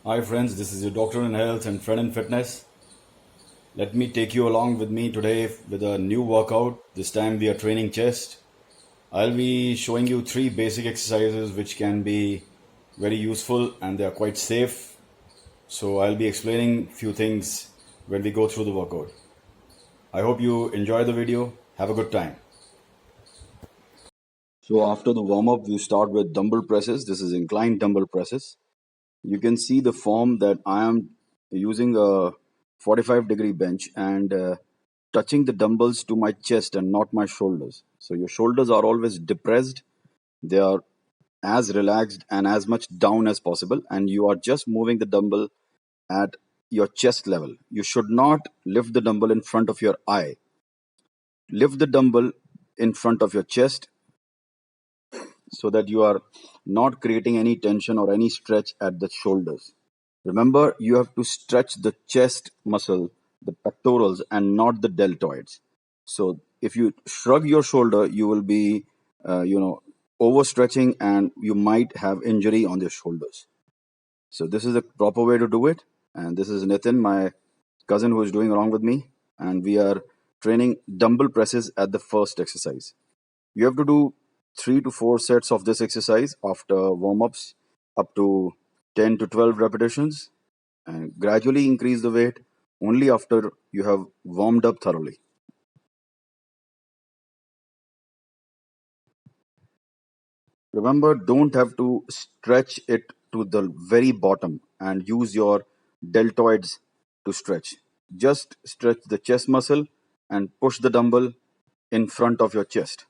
Hi friends, this is your doctor in health and friend in fitness. Let me take you along with me today with a new workout. This time we are training chest. I'll be showing you three basic exercises which can be very useful and they are quite safe. So I'll be explaining few things when we go through the workout. I hope you enjoy the video. Have a good time. So after the warm up, we start with dumbbell presses. This is inclined dumbbell presses. You can see the form that I am using a 45-degree bench and touching the dumbbells to my chest and not my shoulders. So your shoulders are always depressed. They are as relaxed and as much down as possible, and you are just moving the dumbbell at your chest level. You should not lift the dumbbell in front of your eye. Lift the dumbbell in front of your chest so that you are not creating any tension or any stretch at the shoulders. Remember, you have to stretch the chest muscle, the pectorals, and not the deltoids. So, if you shrug your shoulder, you will be, overstretching, and you might have injury on your shoulders. So, this is the proper way to do it. And this is Nitin, my cousin, who is doing along with me, and we are training dumbbell presses at the first exercise. You have to do 3 to 4 sets of this exercise after warm ups up to 10 to 12 repetitions and gradually increase the weight only after you have warmed up thoroughly. Remember, don't have to stretch it to the very bottom and use your deltoids to stretch. Just stretch the chest muscle and push the dumbbell in front of your chest.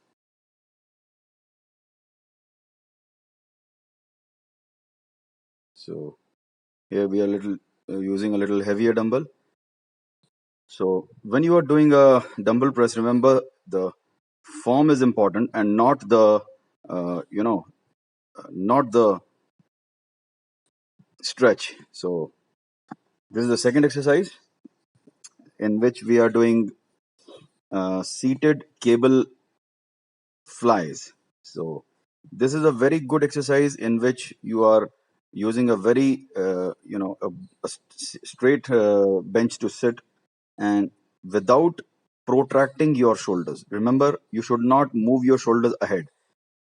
So here we are little using a little heavier dumbbell. So when you are doing a dumbbell press, remember the form is important and not the not the stretch. So this is the second exercise in which we are doing seated cable flies. So this is a very good exercise in which you are using a very straight bench to sit and without protracting your shoulders. Remember, you should not move your shoulders ahead.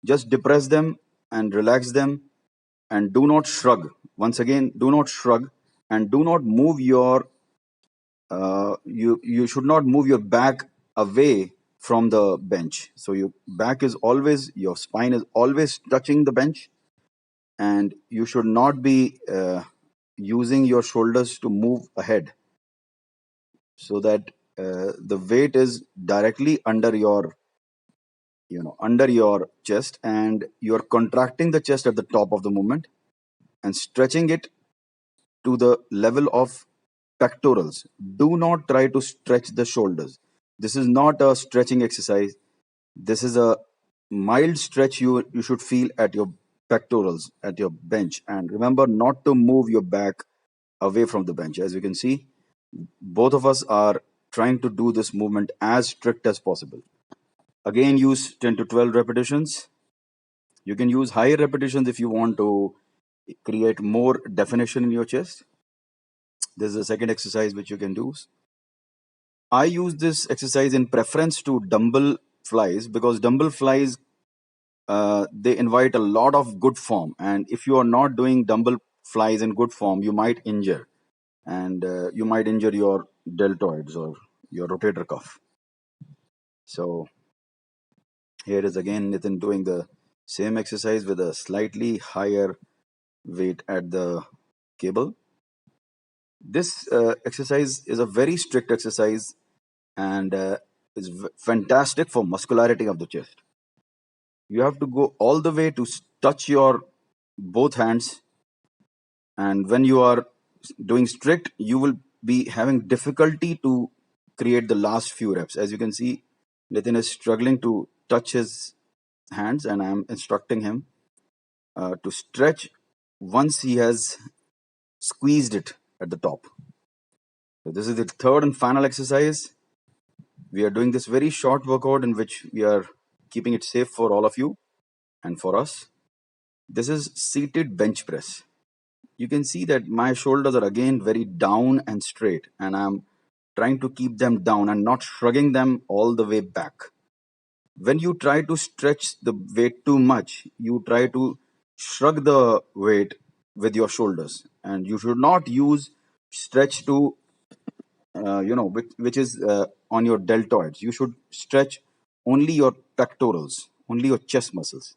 Just depress them and relax them and do not shrug. Once again, do not shrug and do not move your you should not move your back away from the bench. So your back is always, your spine is always touching the bench, and you should not be using your shoulders to move ahead so that the weight is directly under your under your chest, and you're contracting the chest at the top of the movement and stretching it to the level of pectorals. Do not try to stretch the shoulders. This is not a stretching exercise. This is a mild stretch you should feel at your pectorals, at your bench. And remember not to move your back away from the bench. As you can see, both of us are trying to do this movement as strict as possible. Again, use 10 to 12 repetitions. You can use higher repetitions if you want to create more definition in your chest. This is the second exercise which you can do. I use this exercise in preference to dumbbell flies because dumbbell flies they invite a lot of good form, and if you are not doing dumbbell flies in good form, you might injure, and you might injure your deltoids or your rotator cuff. So here is again Nitin doing the same exercise with a slightly higher weight at the cable. This exercise is a very strict exercise and is fantastic for muscularity of the chest. You have to go all the way to touch your both hands, and when you are doing strict, you will be having difficulty to create the last few reps. As you can see, Nitin is struggling to touch his hands, and I am instructing him to stretch once he has squeezed it at the top. So this is the third and final exercise. We are doing this very short workout in which we are keeping it safe for all of you and for us. This is seated bench press. you can see that my shoulders are again very down and straight, and I'm trying to keep them down and not shrugging them all the way back. When you try to stretch the weight too much, you try to shrug the weight with your shoulders, and you should not use stretch to which is on your deltoids. You should stretch only your pectorals, only your chest muscles.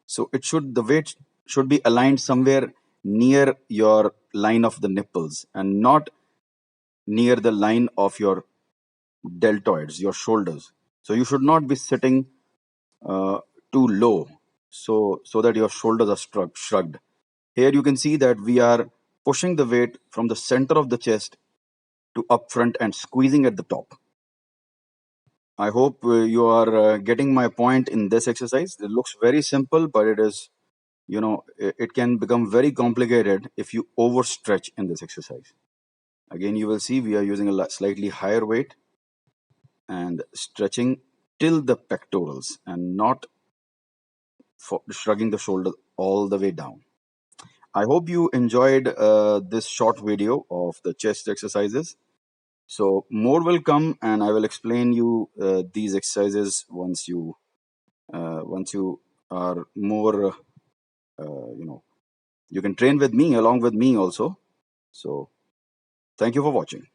So it should the weight should be aligned somewhere near your line of the nipples and not near the line of your deltoids, your shoulders. So you should not be sitting uh, too low, so that your shoulders are shrugged. Here you can see that we are pushing the weight from the center of the chest to up front and squeezing at the top. I hope you are getting my point in this exercise. It looks very simple, but it is, it can become very complicated if you overstretch in this exercise. Again, you will see we are using a slightly higher weight and stretching till the pectorals and not shrugging the shoulder all the way down. I hope you enjoyed this short video of the chest exercises. So more will come, and I will explain you these exercises once you are more, you can train with me along with me also. So thank you for watching.